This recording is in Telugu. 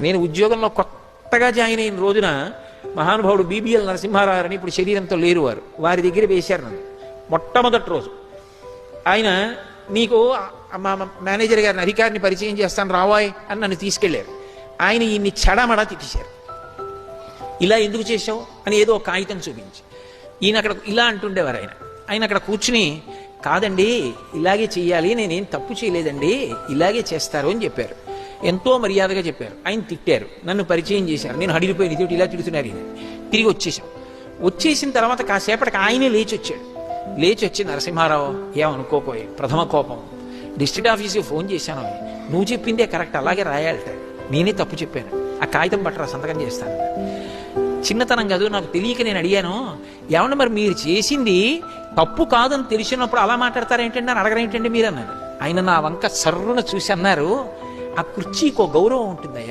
నేను ఉద్యోగంలో కొత్తగా జాయిన్ అయిన రోజున మహానుభావుడు బీబీఎల్ నరసింహారావు అని ఇప్పుడు శరీరంతో లేరు వారి దగ్గర వేశారు నన్ను మొట్టమొదటి రోజు. ఆయన నీకు మా మేనేజర్ గారిని అధికారిని పరిచయం చేస్తాను రావాయ్ అని నన్ను తీసుకెళ్లారు. ఆయన ఈయన్ని చెడమడా తిట్టేశారు. ఇలా ఎందుకు చేశావు అని ఏదో ఒక కాగితం చూపించి ఈయన అక్కడ ఇలా అంటుండేవారు. ఆయన అక్కడ కూర్చుని కాదండి ఇలాగే చెయ్యాలి, నేనేం తప్పు చేయలేదండి, ఇలాగే చేస్తారు అని చెప్పారు. ఎంతో మర్యాదగా చెప్పారు. ఆయన తిట్టారు, నన్ను పరిచయం చేశారు. నేను హడిలిపోయిన ఇదేమిటి ఇలా తిడుతున్నారు ఈయన. తిరిగి వచ్చేసాం. వచ్చేసిన తర్వాత కాసేపటికి ఆయనే లేచి వచ్చాడు. లేచి వచ్చి నరసింహారావు ఏమనుకోపోయి ప్రథమ కోపం, డిస్ట్రిక్ట్ ఆఫీస్కి ఫోన్ చేశాను, నువ్వు చెప్పిందే కరెక్ట్ అలాగే రాయాలట, నేనే తప్పు చెప్పాను, ఆ కాగితం పట్టరా సంతకం చేస్తాను. చిన్నతనం కాదు నాకు తెలియక నేను అడిగాను, ఏమన్నా మరి మీరు చేసింది తప్పు కాదని తెలిసినప్పుడు అలా మాట్లాడతారేంటండి అని అడగరేంటండి మీరు అన్నాను. ఆయన నా వంక సర్రున చూసి అన్నారు, ఆ కుర్చీకో గౌరవం ఉంటుందయ్యా.